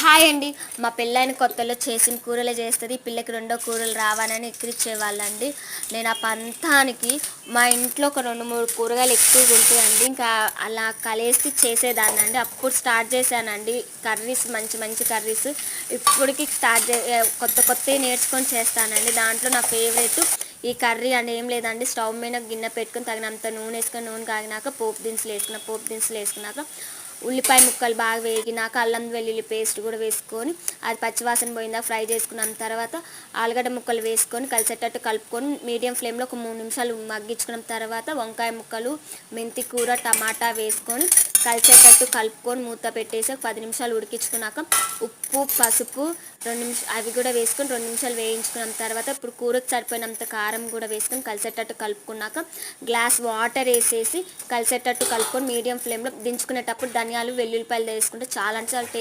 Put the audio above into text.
Hi అండి. మా పెళ్ళైన కొత్తలో చేసిన కూరలే చేస్తుంది. పిల్లకి రెండో కూరలు రావాలని ఎక్కిరిచ్చేవాళ్ళండి. నేను ఆ పంతానికి మా ఇంట్లో ఒక 2-3 కూరగాయలు ఎక్కువగా ఉంటాయండి. ఇంకా అలా కలిసి చేసేదాన్ని అండి. అప్పుడు స్టార్ట్ చేశానండి కర్రీస్, మంచి మంచి కర్రీస్. ఇప్పటికి కొత్త కొత్తవి నేర్చుకొని చేస్తానండి. దాంట్లో నా ఫేవరెట్ ఈ కర్రీ అని ఏం లేదండి. స్టవ్ మీద గిన్నె పెట్టుకొని తగినంత నూనె వేసుకొని, నూనె కాగినాక పోపు దినుసులు వేసుకున్నాక ఉల్లిపాయ ముక్కలు బాగా వేగినాక అల్లం వెల్లుల్లి పేస్ట్ కూడా వేసుకొని అది పచ్చివాసన పోయిందా ఫ్రై చేసుకున్న తర్వాత ఆలుగడ్డ ముక్కలు వేసుకొని కలిసేటట్టు కలుపుకొని మీడియం ఫ్లేమ్లో ఒక 3 నిమిషాలు మగ్గించుకున్న తర్వాత వంకాయ ముక్కలు, మెంతి కూర, టమాటా వేసుకొని కలిసేటట్టు కలుపుకొని మూత పెట్టేసి 10 నిమిషాలు ఉడికించుకున్నాక ఉప్పు, పసుపు అవి కూడా వేసుకొని 2 నిమిషాలు వేయించుకున్న తర్వాత ఇప్పుడు కూరకు సరిపోయినంత కారం కూడా వేసుకొని కలిసేటట్టు కలుపుకున్నాక గ్లాస్ వాటర్ వేసేసి కలిసేటట్టు కలుపుకొని మీడియం ఫ్లేమ్లో దించుకునేటప్పుడు ధనియాలు, వెల్లుల్లిపాయలు వేసుకుంటే చాలా అంటే చాలా టేస్ట్